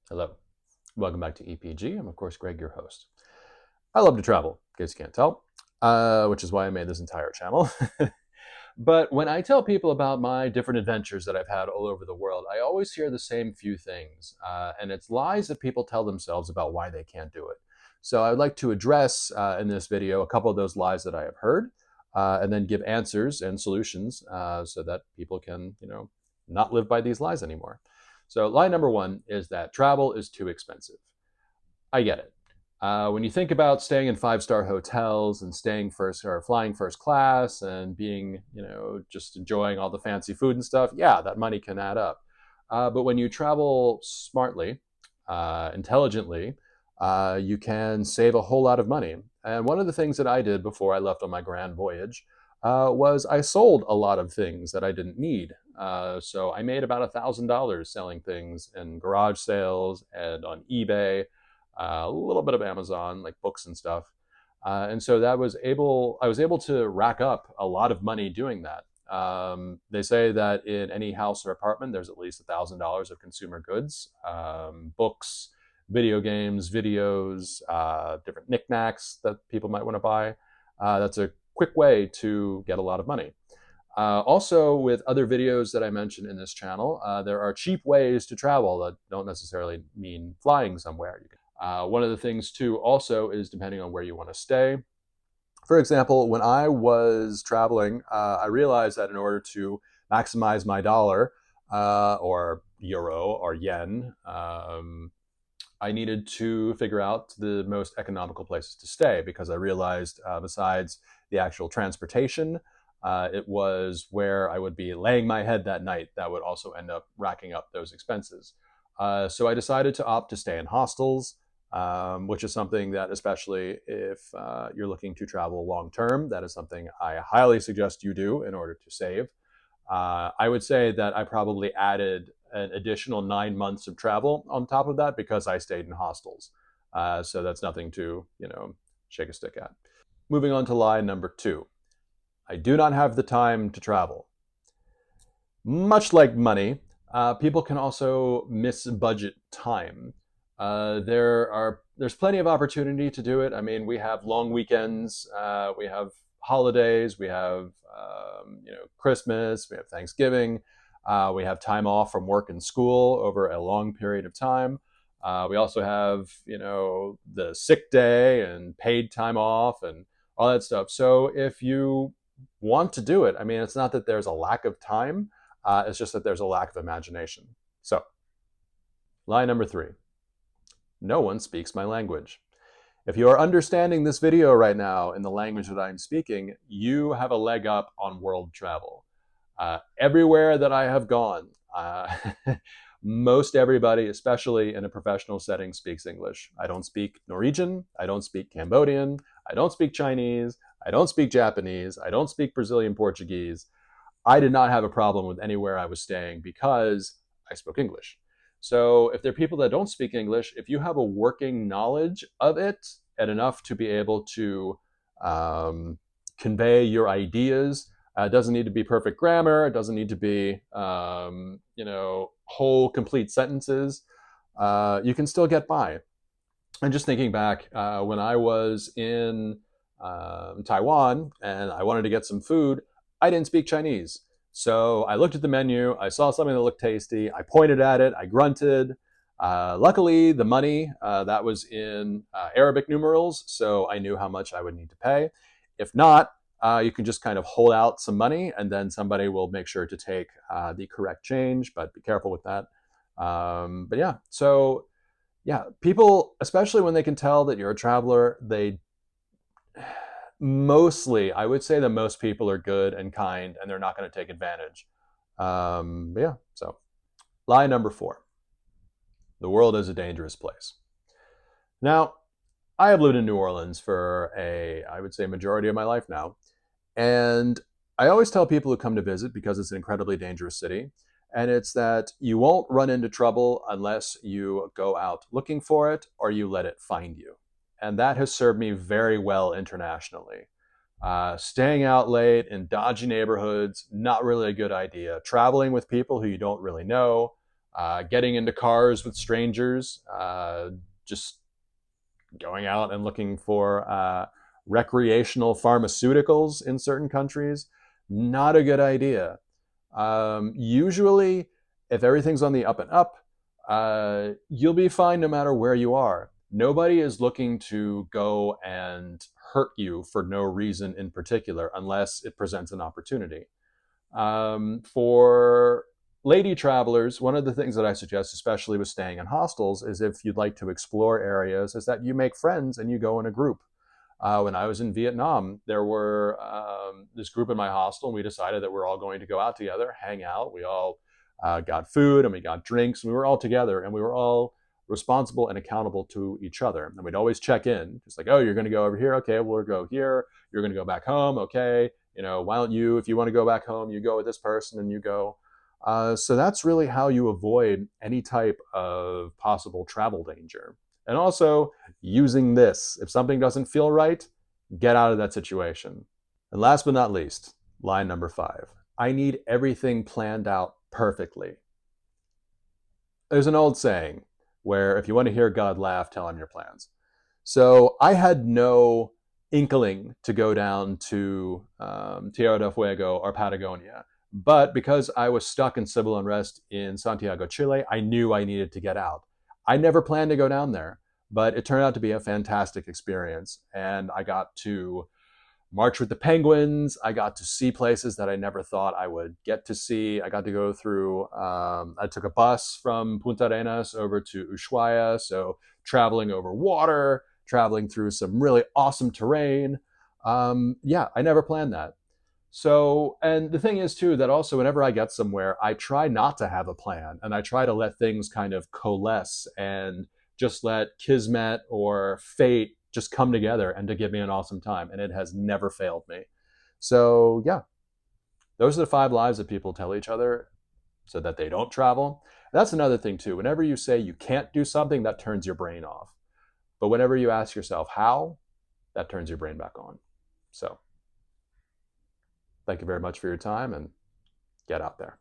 Hello, welcome back to EPG. I'm, of course, Greg, your host. I love to travel, in case you can't tell, which is why I made this entire channel. But when I tell people about my different adventures that I've had all over the world, I always hear the same few things, and it's lies that people tell themselves about why they can't do it. So I would like to address in this video a couple of those lies that I have heard, and then give answers and solutions so that people can, not live by these lies anymore. So lie number one is that travel is too expensive. I get it. When you think about staying in five-star hotels and staying first or flying first class and being, just enjoying all the fancy food and stuff, yeah, that money can add up. But when you travel smartly, intelligently, you can save a whole lot of money. And one of the things that I did before I left on my grand voyage was I sold a lot of things that I didn't need. So I made about $1,000 selling things in garage sales and on eBay, a little bit of Amazon, like books and stuff. And so I was able to rack up a lot of money doing that. They say that in any house or apartment, there's at least $1,000 of consumer goods, books, video games, videos, different knickknacks that people might want to buy. That's a quick way to get a lot of money. Also, with other videos that I mentioned in this channel, there are cheap ways to travel that don't necessarily mean flying somewhere. One of the things, too, also is depending on where you want to stay. For example, when I was traveling, I realized that in order to maximize my dollar or euro or yen, I needed to figure out the most economical places to stay because I realized besides the actual transportation, it was where I would be laying my head that night that would also end up racking up those expenses. So I decided to opt to stay in hostels, which is something that, especially if you're looking to travel long term, that is something I highly suggest you do in order to save. I would say that I probably added an additional 9 months of travel on top of that because I stayed in hostels. So that's nothing to, shake a stick at. Moving on to lie number two. I do not have the time to travel. Much like money, people can also misbudget time. There's plenty of opportunity to do it. I mean, we have long weekends, we have holidays, we have Christmas, we have Thanksgiving, we have time off from work and school over a long period of time. We also have the sick day and paid time off and all that stuff. So if you want to do it, I mean, it's not that there's a lack of time. It's just that there's a lack of imagination. So, lie number three. No one speaks my language. If you are understanding this video right now in the language that I'm speaking, you have a leg up on world travel. Everywhere that I have gone, most everybody, especially in a professional setting, speaks English. I don't speak Norwegian. I don't speak Cambodian. I don't speak Chinese. I don't speak Japanese. I don't speak Brazilian Portuguese. I did not have a problem with anywhere I was staying because I spoke English. So if there are people that don't speak English, if you have a working knowledge of it and enough to be able to convey your ideas, it doesn't need to be perfect grammar. It doesn't need to be, whole complete sentences. You can still get by. And just thinking back, when I was in Taiwan and I wanted to get some food, I didn't speak Chinese. So I looked at the menu, I saw something that looked tasty, I pointed at it, I grunted. Luckily, the money, that was in Arabic numerals, so I knew how much I would need to pay. If not, you can just kind of hold out some money and then somebody will make sure to take the correct change, but be careful with that. But yeah, so yeah, people, especially when they can tell that you're a traveler, they mostly, I would say that most people are good and kind and they're not going to take advantage. But yeah, so lie number four. The world is a dangerous place. Now, I have lived in New Orleans for I would say, majority of my life now. And I always tell people who come to visit, because it's an incredibly dangerous city, and it's that you won't run into trouble unless you go out looking for it or you let it find you. And that has served me very well internationally. Staying out late in dodgy neighborhoods, not really a good idea. Traveling with people who you don't really know, getting into cars with strangers, just going out and looking for recreational pharmaceuticals in certain countries, not a good idea. Usually, if everything's on the up and up, you'll be fine no matter where you are. Nobody is looking to go and hurt you for no reason in particular, unless it presents an opportunity. For lady travelers, one of the things that I suggest, especially with staying in hostels, is if you'd like to explore areas, is that you make friends and you go in a group. When I was in Vietnam, there were this group in my hostel, and we decided that we're all going to go out together, hang out. We all got food and we got drinks, and we were all together, and we were all responsible and accountable to each other. And we'd always check in, just like, oh, you're going to go over here. Okay, we'll go here. You're going to go back home. Okay, why don't you, if you want to go back home, you go with this person and you go. So that's really how you avoid any type of possible travel danger. And also using this, if something doesn't feel right, get out of that situation. And last but not least, line number 5, I need everything planned out perfectly. There's an old saying where if you want to hear God laugh, tell him your plans. So I had no inkling to go down to Tierra del Fuego or Patagonia. But because I was stuck in civil unrest in Santiago, Chile, I knew I needed to get out. I never planned to go down there, but it turned out to be a fantastic experience. And I got to march with the penguins. I got to see places that I never thought I would get to see. I got to go through, I took a bus from Punta Arenas over to Ushuaia. So traveling over water, traveling through some really awesome terrain. Yeah, I never planned that. So, and the thing is too, that also whenever I get somewhere, I try not to have a plan, and I try to let things kind of coalesce and just let Kismet or fate just come together and to give me an awesome time. And it has never failed me. So yeah, those are the 5 lies that people tell each other so that they don't travel. That's another thing too. Whenever you say you can't do something, that turns your brain off. But whenever you ask yourself how, that turns your brain back on. So thank you very much for your time, and get out there.